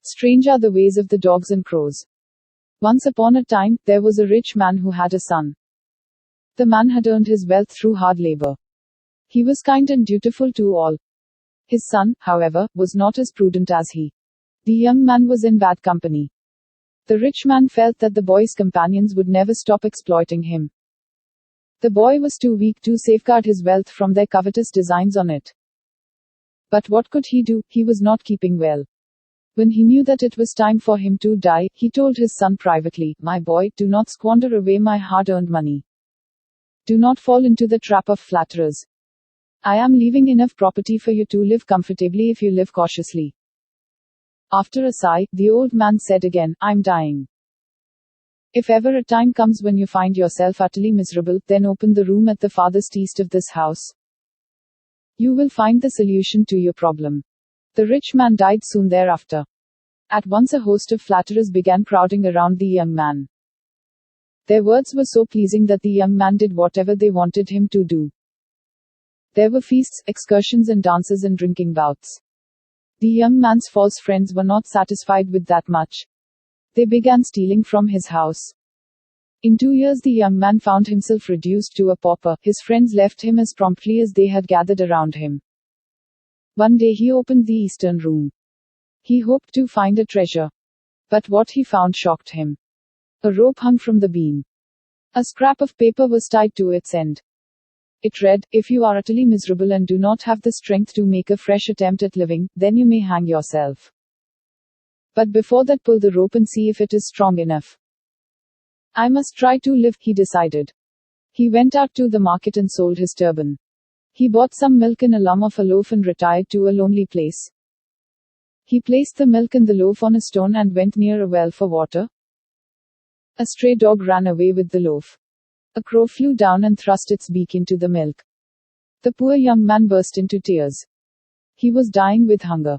Strange are the ways of the dogs and crows. Once upon a time, there was a rich man who had a son. The man had earned his wealth through hard labor. He was kind and dutiful to all. His son, however, was not as prudent as he. The young man was in bad company. The rich man felt that the boy's companions would never stop exploiting him. The boy was too weak to safeguard his wealth from their covetous designs on it. But what could he do? He was not keeping well. When he knew that it was time for him to die, he told his son privately, "My boy, do not squander away my hard-earned money. Do not fall into the trap of flatterers. I am leaving enough property for you to live comfortably if you live cautiously." After a sigh, the old man said again, "I'm dying. If ever a time comes when you find yourself utterly miserable, then open the room at the farthest east of this house. You will find the solution to your problem." The rich man died soon thereafter. At once a host of flatterers began crowding around the young man. Their words were so pleasing that the young man did whatever they wanted him to do. There were feasts, excursions and dances and drinking bouts. The young man's false friends were not satisfied with that much. They began stealing from his house. In 2 years the young man found himself reduced to a pauper. His friends left him as promptly as they had gathered around him. One day he opened the eastern room. He hoped to find a treasure. But what he found shocked him. A rope hung from the beam. A scrap of paper was tied to its end. It read, "If you are utterly miserable and do not have the strength to make a fresh attempt at living, then you may hang yourself. But before that, pull the rope and see if it is strong enough." "I must try to live," he decided. He went out to the market and sold his turban. He bought some milk and a lump of a loaf and retired to a lonely place. He placed the milk and the loaf on a stone and went near a well for water. A stray dog ran away with the loaf. A crow flew down and thrust its beak into the milk. The poor young man burst into tears. He was dying with hunger.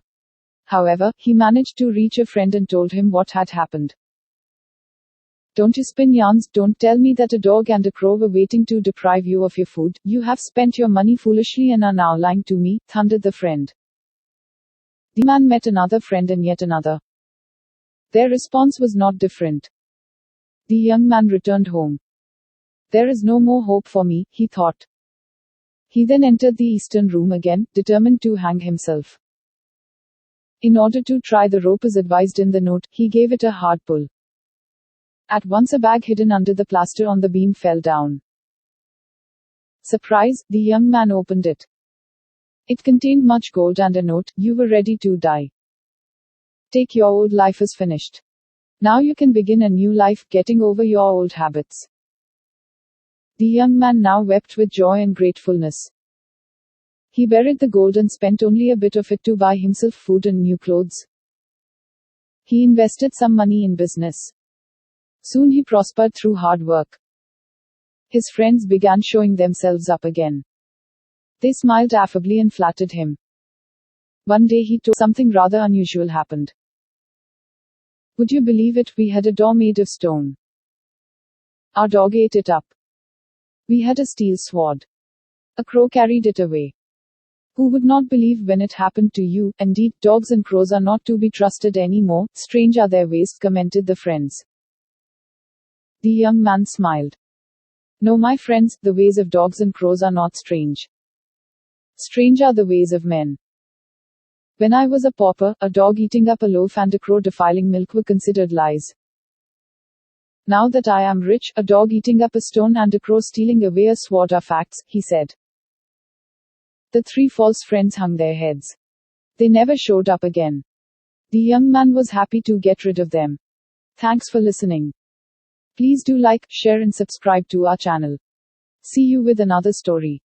However, he managed to reach a friend and told him what had happened. "Don't you spin yarns, don't tell me that a dog and a crow were waiting to deprive you of your food. You have spent your money foolishly and are now lying to me," thundered the friend. The man met another friend and yet another. Their response was not different. The young man returned home. "There is no more hope for me," he thought. He then entered the eastern room again, determined to hang himself. In order to try the rope as advised in the note, he gave it a hard pull. At once a bag hidden under the plaster on the beam fell down. Surprise, the young man opened it. It contained much gold and a note. "You were ready to die. Take your old life as finished. Now you can begin a new life, getting over your old habits." The young man now wept with joy and gratefulness. He buried the gold and spent only a bit of it to buy himself food and new clothes. He invested some money in business. Soon he prospered through hard work. His friends began showing themselves up again. They smiled affably and flattered him. One day he told something rather unusual happened. Would you believe it, we had a door made of stone. Our dog ate it up. We had a steel sword. A crow carried it away. Who would not believe when it happened to you? Indeed, dogs and crows are not to be trusted anymore. Strange are their ways, commented the friends. The young man smiled. No, my friends, the ways of dogs and crows are not strange. Strange are the ways of men. When I was a pauper, a dog eating up a loaf and a crow defiling milk were considered lies. Now that I am rich, a dog eating up a stone and a crow stealing away a sword are facts, he said. The three false friends hung their heads. They never showed up again. The young man was happy to get rid of them. Thanks for listening. Please do like, share and subscribe to our channel. See you with another story.